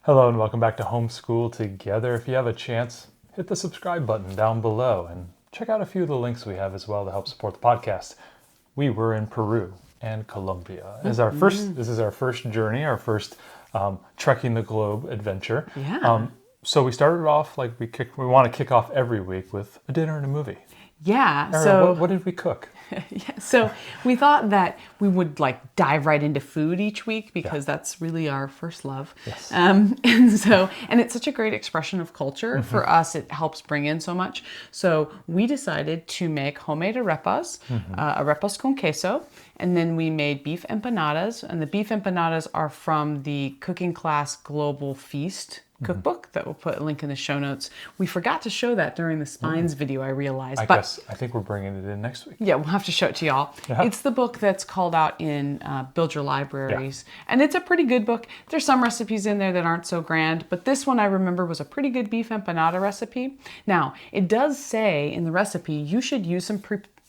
Hello and welcome back to Homeschool Together. If you have a chance, hit the subscribe button down below and check out a few of the links we have as well to help support the podcast. We were in Peru and Colombia. This is our first journey, our first trekking the globe adventure. Yeah. So we started off like we want to kick off every week with a dinner and a movie. Yeah. Erin, So what did we cook? so we thought that we would like dive right into food each week because that's really our first love. Yes. And it's such a great expression of culture. For us, it helps bring in so much. So we decided to make homemade arepas, arepas con queso, and then we made beef empanadas. And the beef empanadas are from the Cooking Class Global Feast cookbook that we'll put a link in the show notes. We forgot to show that during the spines video, I realized. I think we're bringing it in next week. Yeah, we'll have to show it to y'all. Yeah. It's the book that's called out in Build Your Libraries. Yeah. And it's a pretty good book. There's some recipes in there that aren't so grand, but this one I remember was a pretty good beef empanada recipe. Now, it does say in the recipe, you should use some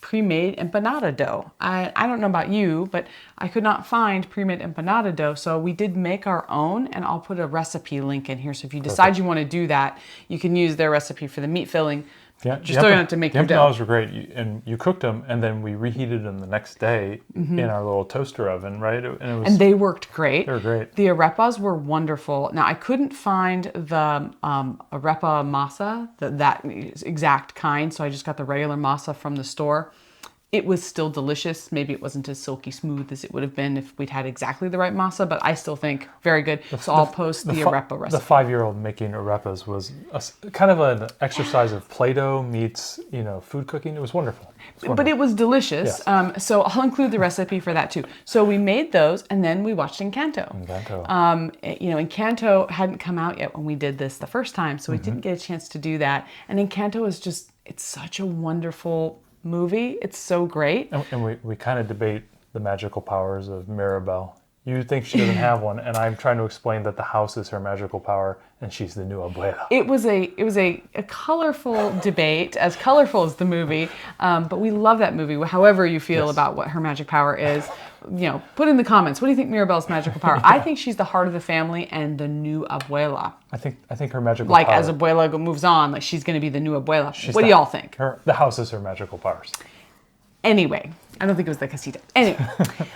pre-made empanada dough. I don't know about you, but I could not find pre-made empanada dough, so we did make our own, and I'll put a recipe link in here. So if you decide you want to do that, you can use their recipe for the meat filling. Yeah, just don't have to make your dough. The empanadas were great, and you cooked them, and then we reheated them the next day in our little toaster oven, right? And they worked great. They were great. The arepas were wonderful. Now, I couldn't find the arepa masa, that exact kind, so I just got the regular masa from the store. It was still delicious. Maybe it wasn't as silky smooth as it would have been if we'd had exactly the right masa, but I still think very good. So I'll post the arepa recipe. The 5-year-old making arepas was kind of an exercise of Play-Doh meets, food cooking. It was wonderful. But it was delicious. Yes. So I'll include the recipe for that too. So we made those, and then we watched Encanto. Encanto hadn't come out yet when we did this the first time, so we didn't get a chance to do that. And Encanto is it's such a wonderful movie. It's so great. And we kind of debate the magical powers of Mirabelle. You think she doesn't have one, and I'm trying to explain that the house is her magical power, and she's the new abuela. It was a colorful debate, as colorful as the movie, but we love that movie. However you feel about what her magic power is, put in the comments. What do you think Mirabelle's magical power? I think she's the heart of the family and the new abuela. I think her magical power. As abuela moves on, she's going to be the new abuela. What do y'all think? The house is her magical powers. Anyway, I don't think it was the casita. Anyway,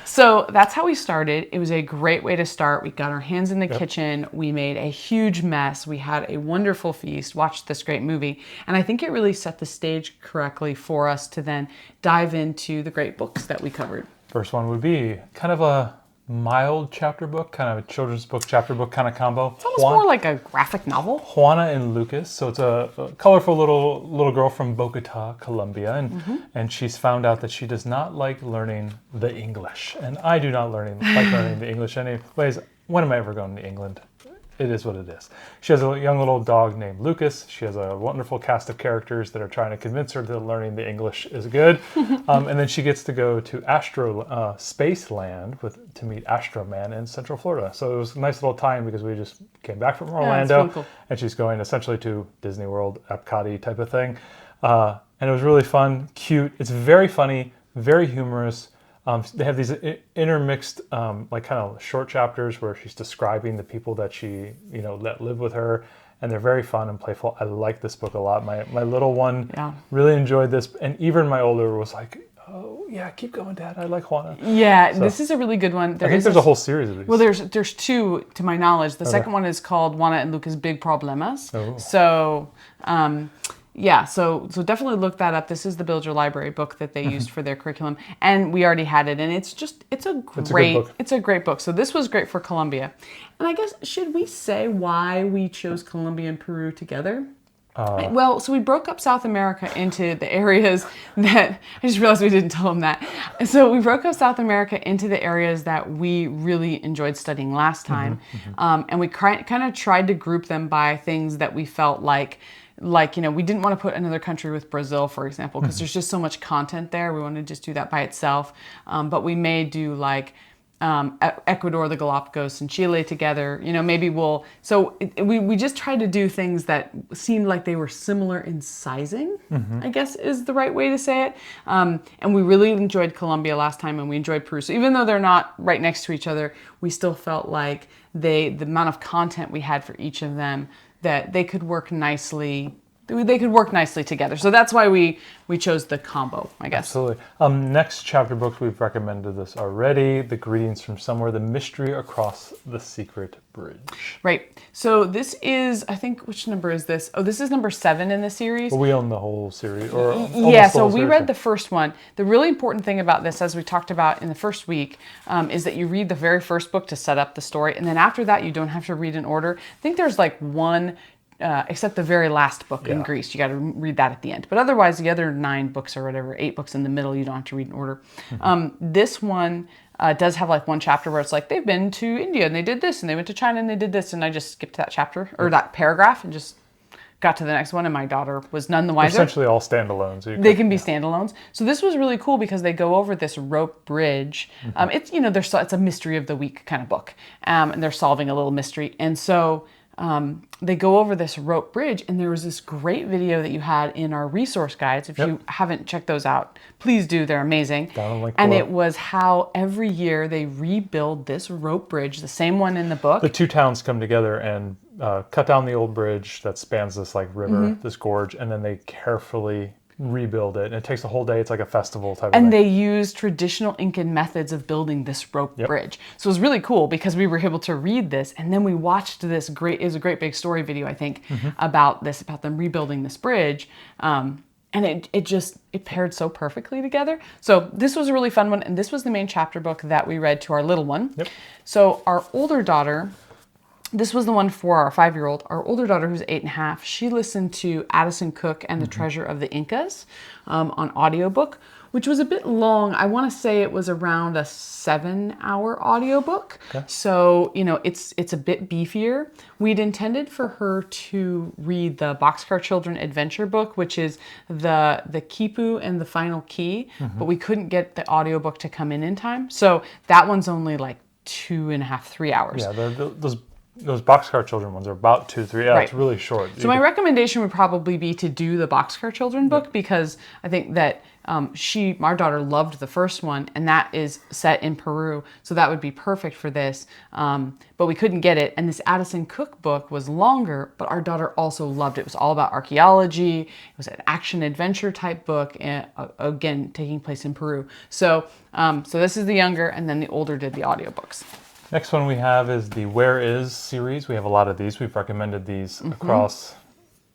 so that's how we started. It was a great way to start. We got our hands in the kitchen. We made a huge mess. We had a wonderful feast, watched this great movie. And I think it really set the stage correctly for us to then dive into the great books that we covered. First one would be kind of a mild chapter book, kind of a children's book, chapter book kind of combo. It's almost more like a graphic novel. Juana and Lucas. So it's a colorful little girl from Bogota, Colombia, and she's found out that she does not like learning the English. And I do not like learning the English anyways. When am I ever going to England? It is what it is. She has a young little dog named Lucas. She has a wonderful cast of characters that are trying to convince her that learning the English is good. And then she gets to go to Spaceland to meet Astro Man in Central Florida. So it was a nice little time because we just came back from Orlando, really cool. And she's going essentially to Disney World, Epcot-y type of thing. And it was really fun, cute. It's very funny, very humorous. They have these intermixed, kind of short chapters where she's describing the people that she, let live with her, and they're very fun and playful. I like this book a lot. My little one really enjoyed this, and even my older was like, "Oh yeah, keep going, Dad. I like Juana." Yeah, so, this is a really good one. I think there's a whole series of these. Well, there's two to my knowledge. The second one is called Juana and Lucas' Big Problemas. Oh. So. So definitely look that up. This is the Build Your Library book that they used for their curriculum, and we already had it, and it's a great book. So this was great for Colombia. And I guess, should we say why we chose Colombia and Peru together? So we broke up South America into the areas that, I just realized we didn't tell them that. So we broke up South America into the areas that we really enjoyed studying last time. And we kind of tried to group them by things that we felt like, we didn't want to put another country with Brazil, for example, because there's just so much content there. We wanted to just do that by itself. But we may do Ecuador, the Galapagos, and Chile together. Maybe we just tried to do things that seemed like they were similar in sizing, I guess is the right way to say it. And we really enjoyed Colombia last time, and we enjoyed Peru. So even though they're not right next to each other, we still felt like the amount of content we had for each of them, that they could work nicely. They could work nicely together. So that's why we chose the combo, I guess. Absolutely. Next chapter books, we've recommended this already. The Greetings from Somewhere, The Mystery Across the Secret Bridge. Right. So this is, I think, which number is this? Oh, this is number 7 in the series. Well, we own the whole series. So we read the first one. The really important thing about this, as we talked about in the first week, is that you read the very first book to set up the story. And then after that, you don't have to read in order. I think there's like one... except the very last book in Greece. You got to read that at the end. But otherwise, the other 9 books or whatever, 8 books in the middle, you don't have to read in order. This one does have like one chapter where it's like, they've been to India and they did this, and they went to China and they did this. And I just skipped that chapter or that paragraph and just got to the next one. And my daughter was none the wiser. Essentially all standalones. They can be standalones. So this was really cool because they go over this rope bridge. It's, it's a mystery of the week kind of book. And they're solving a little mystery. And so... they go over this rope bridge, and there was this great video that you had in our resource guides. If you haven't checked those out, please do. They're amazing. And it was how every year they rebuild this rope bridge, the same one in the book. The 2 towns come together and cut down the old bridge that spans this like river, this gorge, and then they carefully rebuild it. And it takes a whole day. It's like a festival type of thing. And they use traditional Incan methods of building this rope bridge. So it was really cool because we were able to read this, and then we watched this it was a great big story video, I think, about them rebuilding this bridge. And it paired so perfectly together. So this was a really fun one, and this was the main chapter book that we read to our little one. So our older daughter, this was the one for our 5-year-old. Our older daughter, who's 8.5, she listened to Addison Cook and the Treasure of the Incas on audiobook, which was a bit long. I want to say it was around a 7-hour audiobook. So, it's a bit beefier. We'd intended for her to read the Boxcar Children adventure book, which is the Kipu and the Final Key, but we couldn't get the audiobook to come in time. So that one's only like 2.5, 3 hours. Yeah, those Boxcar Children ones are about 2 to 3 hours. It's really short. So my recommendation would probably be to do the Boxcar Children book because I think that our daughter loved the first one, and that is set in Peru. So that would be perfect for this. But we couldn't get it. And this Addison Cook book was longer, but our daughter also loved it. It was all about archaeology. It was an action adventure type book, and, again, taking place in Peru. So this is the younger, and then the older did the audiobooks. Next one we have is the Where Is series. We have a lot of these. We've recommended these across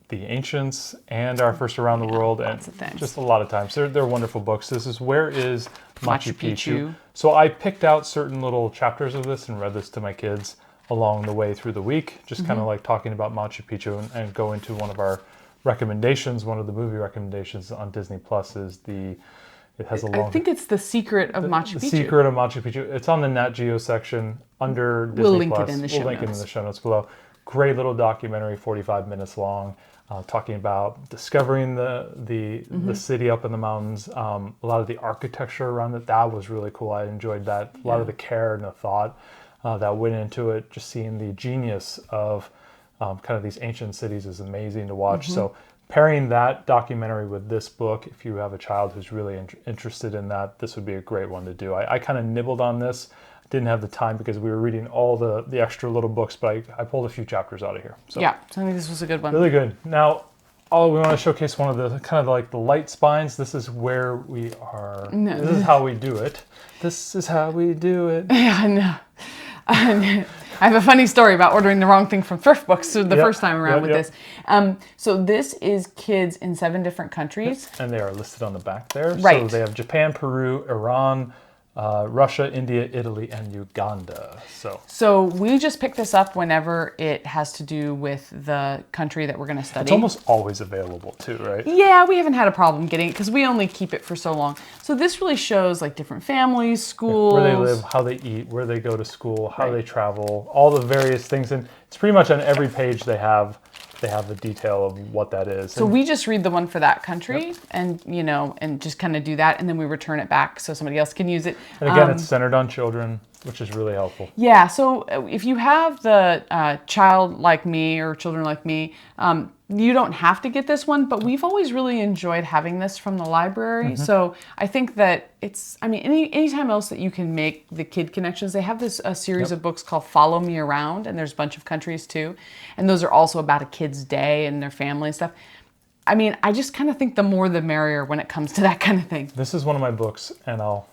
the Ancients and Our First Around the World, and just a lot of times. They're wonderful books. This is Where Is Machu Picchu. So I picked out certain little chapters of this and read this to my kids along the way through the week, just kind of like talking about Machu Picchu, and go into one of our recommendations. One of the movie recommendations on Disney Plus is it has a long... I think it's The Secret of Machu Picchu. The Secret of Machu Picchu. It's on the Nat Geo section under Disney Plus. We'll link it in the show notes below. Great little documentary, 45 minutes long, talking about discovering the city up in the mountains. A lot of the architecture around it, that was really cool. I enjoyed that. A lot of the care and the thought that went into it. Just seeing the genius of kind of these ancient cities is amazing to watch. So pairing that documentary with this book, if you have a child who's really interested in that, this would be a great one to do. I kind of nibbled on this. Didn't have the time because we were reading all the extra little books, but I pulled a few chapters out of here. So I think this was a good one. Really good. Now, we want to showcase one of the kind of like the light spines. This is where we are. No. This is how we do it. This is how we do it. Yeah, no. I have a funny story about ordering the wrong thing from thrift books the first time around with this. So this is kids in 7 different countries. And they are listed on the back there. Right. So they have Japan, Peru, Iran, Russia, India, Italy, and Uganda. So we just pick this up whenever it has to do with the country that we're going to study. It's almost always available too, right? Yeah, we haven't had a problem getting it because we only keep it for so long. So this really shows like different families, schools. Where they live, how they eat, where they go to school, how they travel, all the various things. And it's pretty much on every page they have the detail of what that is. So we just read the one for that country and just kind of do that. And then we return it back so somebody else can use it. And again, it's centered on children, which is really helpful. Yeah. So if you have the child like me or children like me, you don't have to get this one, but we've always really enjoyed having this from the library. So I think that anytime else that you can make the kid connections, they have a series of books called Follow Me Around, and there's a bunch of countries too. And those are also about a kid's day and their family and stuff. I mean, I just kind of think the more the merrier when it comes to that kind of thing. This is one of my books, and I'll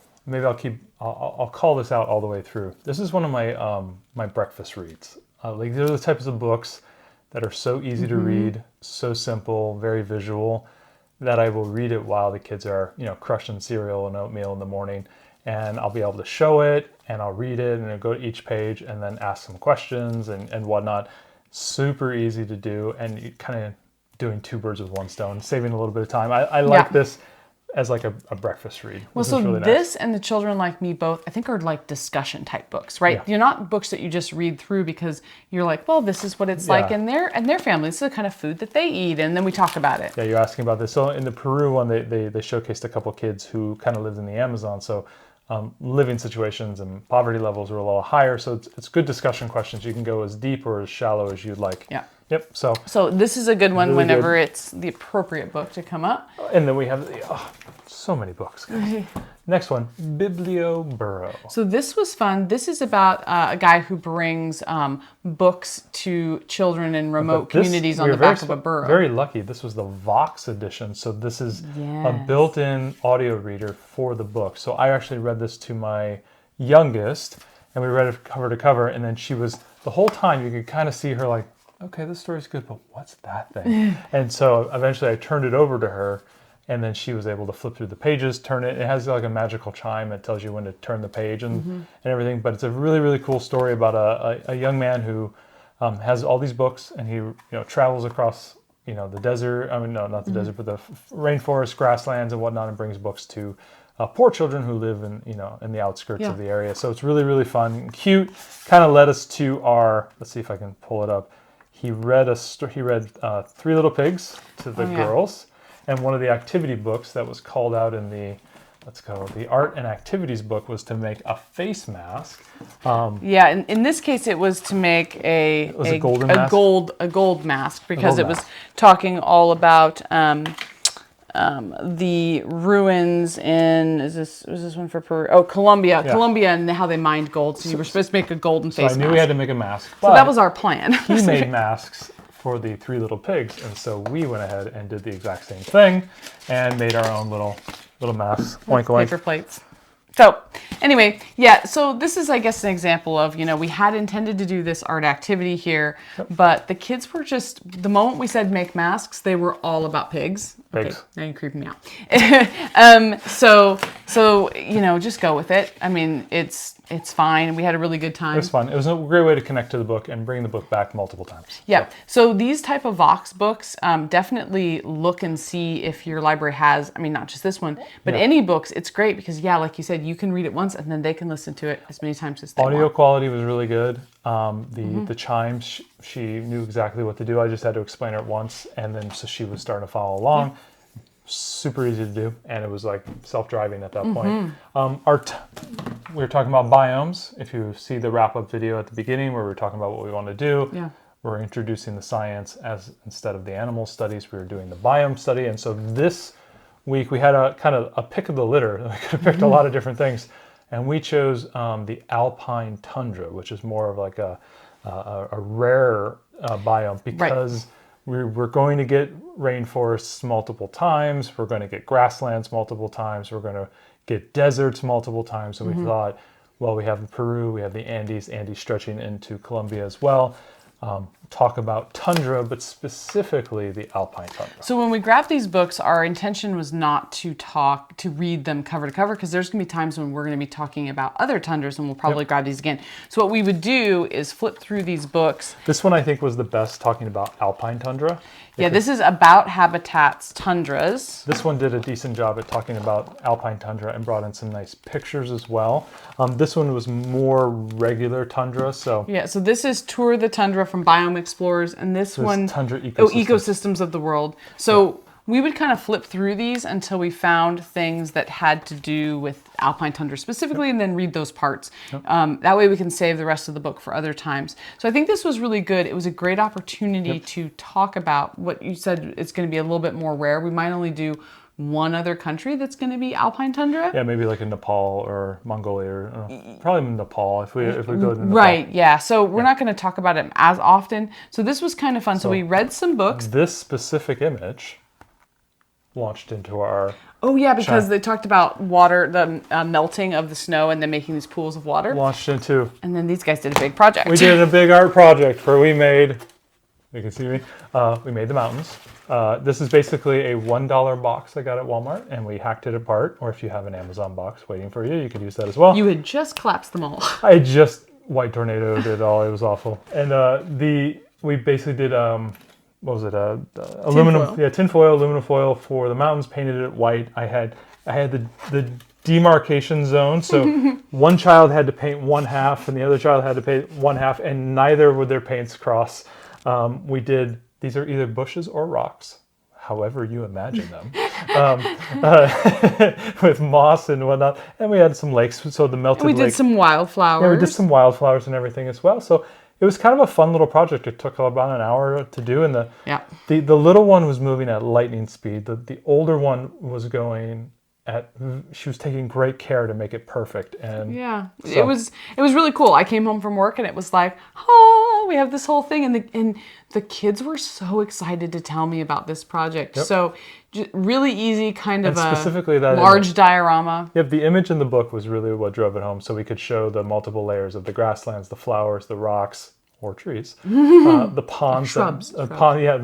call this out all the way through. This is one of my my breakfast reads. Like, they're the types of books that are so easy to read, so simple, very visual, that I will read it while the kids are, crushing cereal and oatmeal in the morning. And I'll be able to show it, and I'll read it, and I'll go to each page and then ask some questions and whatnot. Super easy to do, and you kind of doing two birds with one stone, saving a little bit of time. I like this as like a breakfast read. Well, so really this and The Children Like Me both, I think, are like discussion type books, right? You're not books that you just read through because you're like, well, this is what it's like in their family. This is the kind of food that they eat, and then we talk about it. Yeah, you're asking about this. So in the Peru one, they showcased a couple kids who kind of lived in the Amazon. So living situations and poverty levels were a little higher. So it's good discussion questions. You can go as deep or as shallow as you'd like. Yeah. Yep. So this is a good one whenever it's the appropriate book to come up. And then we have so many books, guys. Next one, Biblo Burrow. So this was fun. This is about a guy who brings books to children in remote communities on the back of a burrow. Very lucky. This was the Vox edition. So this is a built-in audio reader for the book. So I actually read this to my youngest, and we read it cover to cover. And then she was, the whole time you could kind of see her like, okay, this story's good, but what's that thing? And so eventually I turned it over to her, and then she was able to flip through the pages, turn it. It has like a magical chime that tells you when to turn the page and everything. But it's a really, really cool story about a young man who has all these books, and he travels across the desert. I mean, no, not the desert, but the rainforest, grasslands, and whatnot, and brings books to poor children who live in in the outskirts of the area. So it's really, really fun and cute. Kind of led us to our. Let's see if I can pull it up. He read Three Little Pigs to the girls, and one of the activity books that was called out in the art and activities book was to make a face mask. In this case, it was to make a gold mask because it was talking all about the ruins in was this one for Peru? Oh, Colombia, and how they mined gold. So you were supposed to make a golden face mask. I knew we had to make a mask. So that was our plan. He made masks for the Three Little Pigs, and so we went ahead and did the exact same thing and made our own little masks. Oink, oink. Paper plates. So anyway, so this is, I guess, an example of, we had intended to do this art activity here, but the kids were just, the moment we said make masks, they were all about pigs. Pigs. Okay, now you're creeping me out. So just go with it. I mean, it's fine. We had a really good time. It was fun. It was a great way to connect to the book and bring the book back multiple times. Yeah. So these type of Vox books, definitely look and see if your library has, not just this one, but any books. It's great because, like you said, you can read it once and then they can listen to it as many times as they want. Audio quality was really good. The chimes, she knew exactly what to do. I just had to explain it once, and then so she was starting to follow along. Yeah. Super easy to do, and it was like self-driving at that point. We were talking about biomes. If you see the wrap-up video at the beginning where we were talking about what we want to do, we're introducing the science as instead of the animal studies, we were doing the biome study. And so this week we had a kind of a pick of the litter. We could have picked a lot of different things, and we chose the alpine tundra, which is more of like a rare biome because we're going to get rainforests multiple times. We're going to get grasslands multiple times. We're going to get deserts multiple times. So we thought, well, we have Peru, we have the Andes stretching into Colombia as well. Talk about tundra, but specifically the alpine tundra. So when we grabbed these books, our intention was not to read them cover to cover, because there's going to be times when we're going to be talking about other tundras, and we'll probably grab these again. So what we would do is flip through these books. This one I think was the best, talking about alpine tundra. This is about habitats, tundras. This one did a decent job at talking about alpine tundra and brought in some nice pictures as well. This one was more regular tundra. So this is Tour the Tundra from Biome Explorers, and this one, Tundra Ecosystems. Ecosystems of the World. So we would kind of flip through these until we found things that had to do with alpine tundra specifically, and then read those parts. That way we can save the rest of the book for other times. So I think this was really good. It was a great opportunity to talk about what you said. It's going to be a little bit more rare. We might only do one other country that's going to be alpine tundra. Yeah, maybe like in Nepal or Mongolia, or probably Nepal if we go to Nepal. Right, yeah. So we're not going to talk about it as often. So this was kind of fun. So we read some books. This specific image launched into our... Oh yeah, because they talked about water, the melting of the snow and then making these pools of water. Launched into... And then these guys did a big project. We did a big art project where we made... You can see me. We made the mountains. This is basically a $1 box I got at Walmart, and we hacked it apart. Or if you have an Amazon box waiting for you, you could use that as well. You had just collapsed them all. I just white tornadoed it all. It was awful. And we basically did what was it? Aluminum, tinfoil, aluminum foil for the mountains. Painted it white. I had the demarcation zone. So one child had to paint one half, and the other child had to paint one half, and neither would their paints cross. We did. These are either bushes or rocks, however you imagine them, with moss and whatnot. And we had some lakes, so the melted lake. We did some wildflowers. Yeah, we did some wildflowers and everything as well. So it was kind of a fun little project. It took about an hour to do, and the little one was moving at lightning speed. The older one was going she was taking great care to make it perfect. And it was really cool. I came home from work and it was like, oh, we have this whole thing, and the kids were so excited to tell me about this project. So really easy, kind of specifically that large diorama. Yep, the image in the book was really what drove it home. So we could show the multiple layers of the grasslands, the flowers, the rocks or trees, the ponds, shrubs. The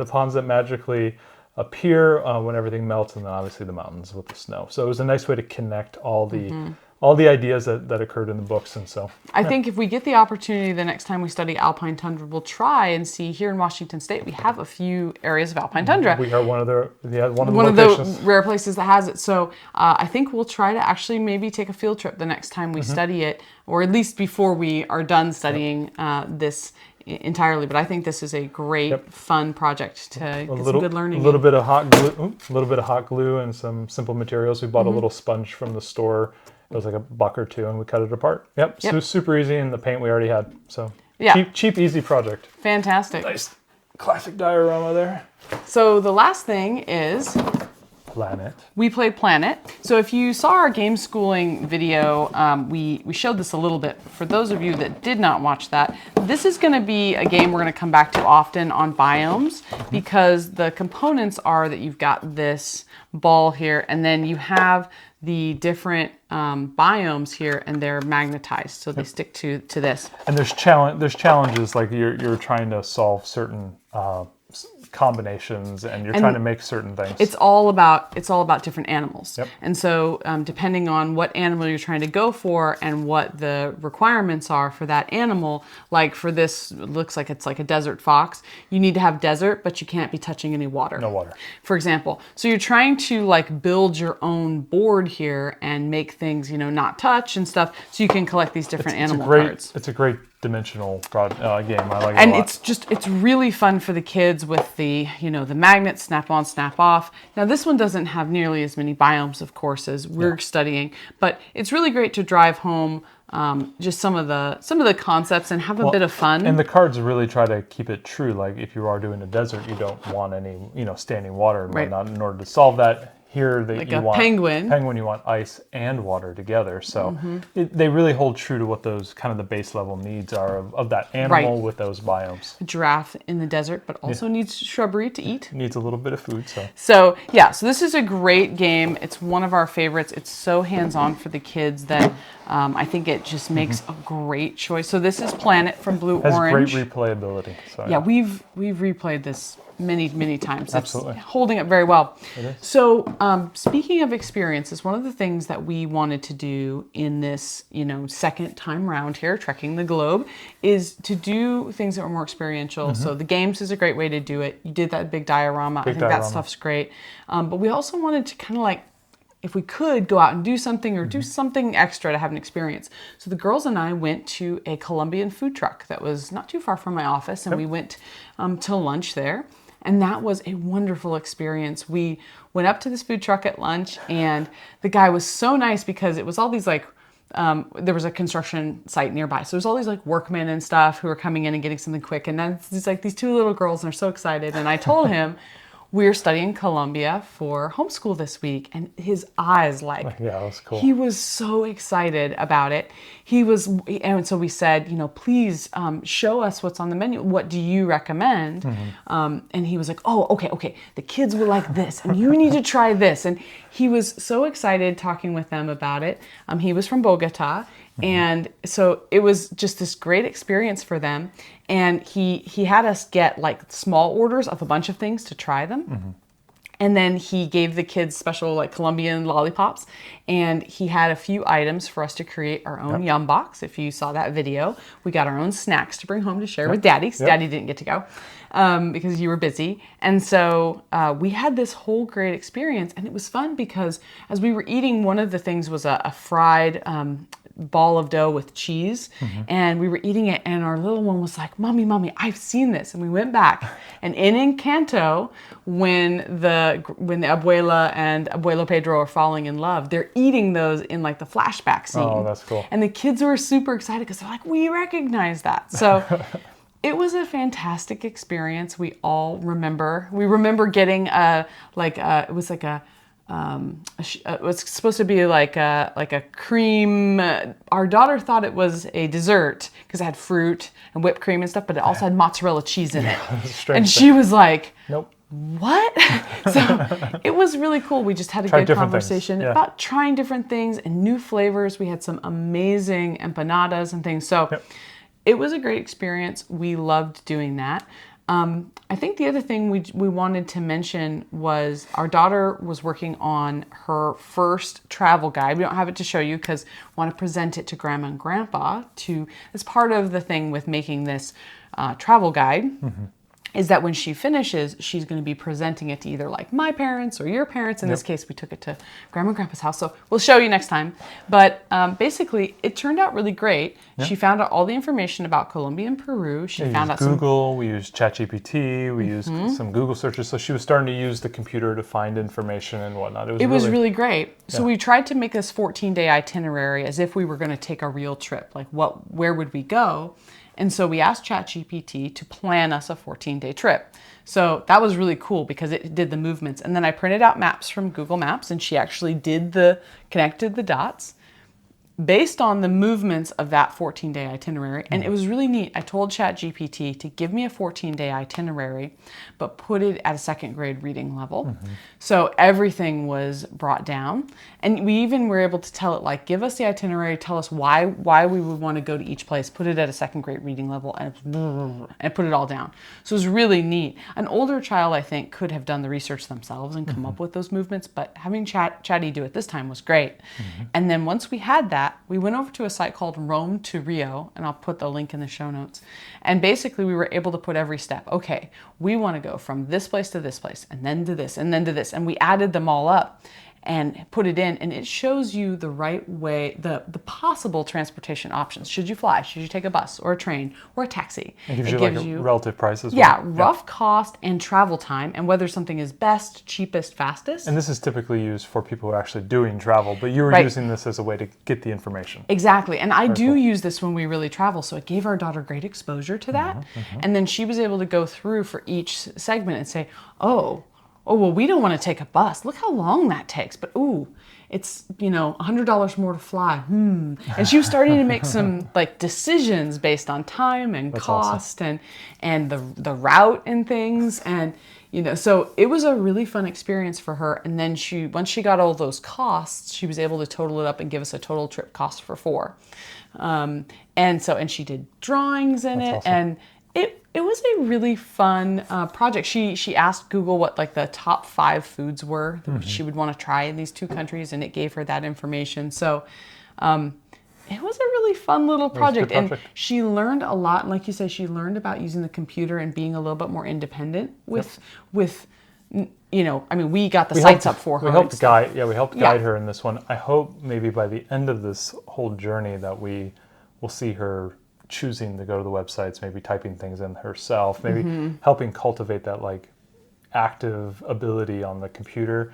ponds that magically appear when everything melts, and then obviously the mountains with the snow. So it was a nice way to connect all the ideas that occurred in the books. And so I think if we get the opportunity the next time we study alpine tundra, we'll try and see. Here in Washington State, we have a few areas of alpine tundra. We are one of the rare places that has it. So I think we'll try to actually maybe take a field trip the next time we study it, or at least before we are done studying this entirely. But I think this is a great fun project to get some good learning. A little bit of hot glue and some simple materials. We bought a little sponge from the store. It was like $1 or $2, and we cut it apart. So it was super easy, and the paint we already had. So cheap, easy project. Fantastic. Nice classic diorama there. So the last thing is Planet. We played Planet. So if you saw our game schooling video, we showed this a little bit. For those of you that did not watch that, this is going to be a game we're going to come back to often on biomes, because the components are that you've got this ball here, and then you have the different biomes here, and they're magnetized, so they stick to this. And there's challenges, like you're trying to solve certain combinations, and you're trying to make certain things. It's all about different animals. And so depending on what animal you're trying to go for and what the requirements are for that animal, like for this, it looks like it's like a desert fox. You need to have desert, but you can't be touching any water. No water. For example. So you're trying to like build your own board here and make things, not touch and stuff, so you can collect these different animal cards. It's a great dimensional game. I like it a lot. And it's really fun for the kids with the magnet, snap on, snap off. Now this one doesn't have nearly as many biomes, of course, as we're studying, but it's really great to drive home just some of the concepts and have a bit of fun. And the cards really try to keep it true. Like if you are doing a desert, you don't want any standing water and whatnot. In order to solve that, here you want penguin, you want ice and water together. So they really hold true to what those kind of the base level needs are of that animal with those biomes. A giraffe in the desert, but also needs shrubbery to eat. Needs a little bit of food. So this is a great game. It's one of our favorites. It's so hands-on for the kids that I think it just makes a great choice. So this is Planet from Blue Orange. Has great replayability. So, we've replayed this many times. Absolutely. It's holding up very well. It is. So speaking of experiences, one of the things that we wanted to do in this, second time round here, trekking the globe, is to do things that were more experiential. So the games is a great way to do it. You did that big diorama. I think that stuff's great. But we also wanted to kind of like, if we could, go out and do something or do something extra to have an experience. So the girls and I went to a Colombian food truck that was not too far from my office, and we went to lunch there. And that was a wonderful experience. We went up to this food truck at lunch, and the guy was so nice because it was all these like, there was a construction site nearby. So there's all these like workmen and stuff who are coming in and getting something quick. And then it's like these two little girls, and they're so excited. And I told him, we're studying Colombia for homeschool this week, and his eyes like, yeah, that was cool. He was so excited about it. And so we said, please show us what's on the menu. What do you recommend? And he was like, oh, okay. The kids will like this, and you need to try this. And he was so excited talking with them about it. He was from Bogota. And so it was just this great experience for them. And he had us get like small orders of a bunch of things to try them. And then he gave the kids special like Colombian lollipops. And he had a few items for us to create our own yum box. If you saw that video, we got our own snacks to bring home to share with Daddy, because Daddy didn't get to go because you were busy. And so we had this whole great experience. And it was fun because as we were eating, one of the things was a fried ball of dough with cheese, and we were eating it, and our little one was like, Mommy, I've seen this. And we went back, and in Encanto, when the abuela and abuelo Pedro are falling in love, they're eating those in like the flashback scene. Oh, that's cool. And the kids were super excited because they're like, we recognize that. So it was a fantastic experience. We all remember. We remember getting it was supposed to be like a cream. Our daughter thought it was a dessert because it had fruit and whipped cream and stuff, but it also had mozzarella cheese in it. And she was like, nope. What? So it was really cool. We just had a good conversation about trying different things and new flavors. We had some amazing empanadas and things. So it was a great experience. We loved doing that. I think the other thing we wanted to mention was our daughter was working on her first travel guide. We don't have it to show you because we want to present it to Grandma and Grandpa as part of the thing with making this travel guide. Is that when she finishes, she's going to be presenting it to either like my parents or your parents. In this case, we took it to Grandma and Grandpa's house. So we'll show you next time. But basically, it turned out really great. She found out all the information about Colombia and Peru. She found out Google, we used ChatGPT, we used some Google searches. So she was starting to use the computer to find information and whatnot. It was really great. So we tried to make this 14-day itinerary as if we were going to take a real trip. Like where would we go? And so we asked ChatGPT to plan us a 14-day trip. So that was really cool because it did the movements. And then I printed out maps from Google Maps, and she actually connected the dots based on the movements of that 14-day itinerary. And it was really neat. I told ChatGPT to give me a 14-day itinerary, but put it at a second grade reading level. So everything was brought down. And we even were able to tell it, like, give us the itinerary, tell us why we would want to go to each place, put it at a second grade reading level, and put it all down. So it was really neat. An older child, I think, could have done the research themselves and come up with those movements, but having Chatty do it this time was great. And then once we had that, we went over to a site called Rome to Rio, and I'll put the link in the show notes. And basically we were able to put every step. Okay, we want to go from this place to this place, and then to this, and then to this. And we added them all up and put it in, and it shows you the right way, the possible transportation options. Should you fly? Should you take a bus or a train or a taxi? It gives you relative prices. Rough cost and travel time, and whether something is best, cheapest, fastest. And this is typically used for people who are actually doing travel, but you were using this as a way to get the information. Exactly. And I do use this when we really travel, so it gave our daughter great exposure to that. And then she was able to go through for each segment and say, oh, well, we don't want to take a bus. Look how long that takes. But, it's, $100 more to fly. And she was starting to make some decisions based on time and cost and the route and things. And, so it was a really fun experience for her. And then once she got all those costs, she was able to total it up and give us a total trip cost for 4. And she did drawings in it. Awesome. And it was a really fun project. She asked Google what the top 5 foods were that she would want to try in these 2 countries, and it gave her that information. So it was a really fun little project. And she learned a lot. And like you said, she learned about using the computer and being a little bit more independent with we got the sites up for her. We helped guide her in this one. I hope maybe by the end of this whole journey that we will see her choosing to go to the websites, maybe typing things in herself, maybe helping cultivate that active ability on the computer,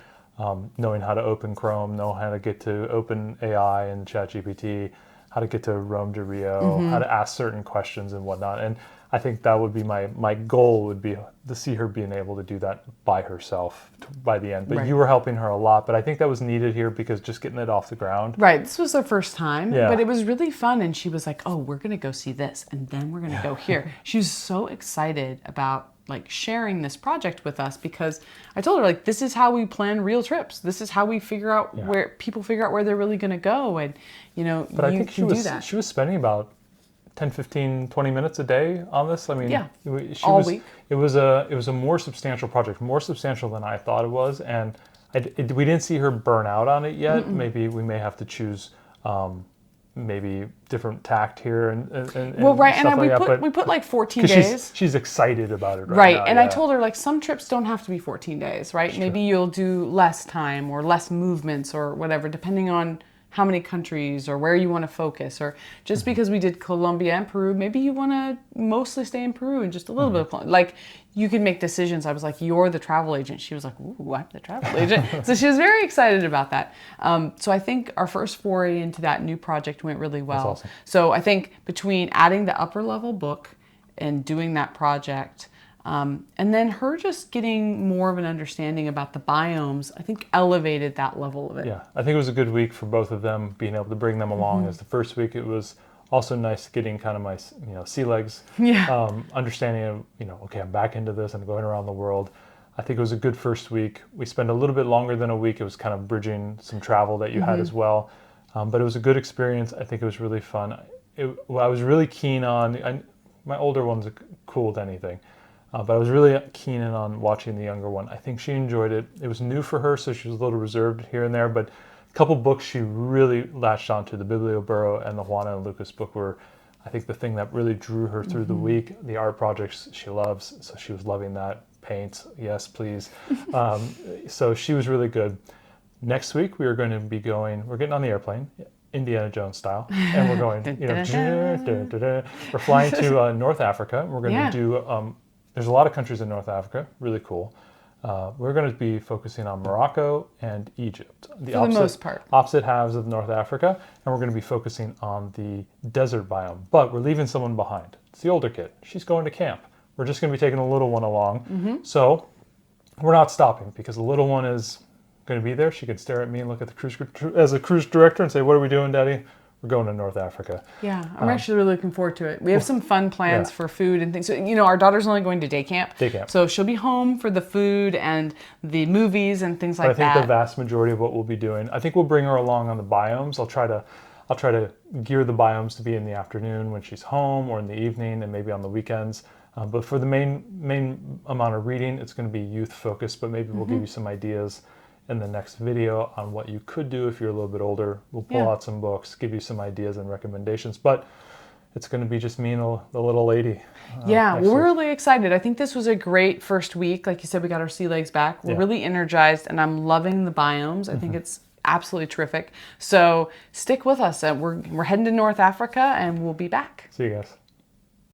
knowing how to open Chrome, know how to get to open AI and ChatGPT, how to get to Rome to Rio, how to ask certain questions and whatnot. And I think that would be my goal, would be to see her being able to do that by herself by the end. But you were helping her a lot, but I think that was needed here because just getting it off the ground. Right. This was her first time, Yeah. but it was really fun. And she was like, oh, we're going to go see this, and then we're going to go here. She was so excited about like sharing this project with us, because I told her, like, this is how we plan real trips. This is how we figure out where people figure out where they're really going to go. And, you know, but I think she was spending about 10, 15, 20 minutes a day on this. I mean, all week. It was a more substantial project, more substantial than I thought it was. And we didn't see her burn out on it yet. Maybe we may have to choose maybe different tact here and well, right, stuff and like we put like 14 days. She's excited about it Right, now, and I told her, like, some trips don't have to be 14 days, right? Maybe you'll do less time or less movements or whatever, depending on how many countries or where you want to focus. Or just because we did Colombia and Peru, maybe you want to mostly stay in Peru and just a little bit of, like, you can make decisions. I was like, you're the travel agent. She was like, ooh, I'm the travel agent. So she was very excited about that. So I think our first foray into that new project went really well. That's awesome. So I think between adding the upper level book and doing that project, and then her just getting more of an understanding about the biomes, I think elevated that level of it. Yeah, I think it was a good week for both of them, being able to bring them along. As the first week, it was also nice getting kind of my sea legs, understanding of, okay, I'm back into this, I'm going around the world. I think it was a good first week. We spent a little bit longer than a week. It was kind of bridging some travel that you had as well. But it was a good experience. I think it was really fun. I was really keen on, my older one's cool with anything. But I was really keen on watching the younger one. I think she enjoyed it. It was new for her, so she was a little reserved here and there. But a couple books she really latched onto. The Biblo Burrow and the Juana and Lucas book were, I think, the thing that really drew her through the week. The art projects she loves, so she was loving that. Paints, yes, please. So she was really good. Next week, we're getting on the airplane, Indiana Jones style, and we're going, we're flying to North Africa. We're going to do, there's a lot of countries in North Africa, really cool. We're going to be focusing on Morocco and Egypt, For the most part. Opposite halves of North Africa, and we're going to be focusing on the desert biome. But we're leaving someone behind. It's the older kid. She's going to camp. We're just going to be taking a little one along. So we're not stopping, because the little one is going to be there. She can stare at me and look at the cruise as a cruise director and say, "What are we doing, Daddy?" We're going to North Africa. Yeah, I'm actually really looking forward to it. We have some fun plans for food and things. So, our daughter's only going to day camp. So she'll be home for the food and the movies and things like that. I think the vast majority of what we'll be doing, I think we'll bring her along on the biomes. I'll try to gear the biomes to be in the afternoon when she's home, or in the evening, and maybe on the weekends. But for the main amount of reading, it's going to be youth focused, but maybe we'll give you some ideas in the next video on what you could do if you're a little bit older. We'll pull out some books, give you some ideas and recommendations, but it's going to be just me and the little lady. We're really excited. I think this was a great first week. Like you said, we got our sea legs back. We're really energized, and I'm loving the biomes. I think it's absolutely terrific. So stick with us. We're heading to North Africa, and we'll be back. See you guys.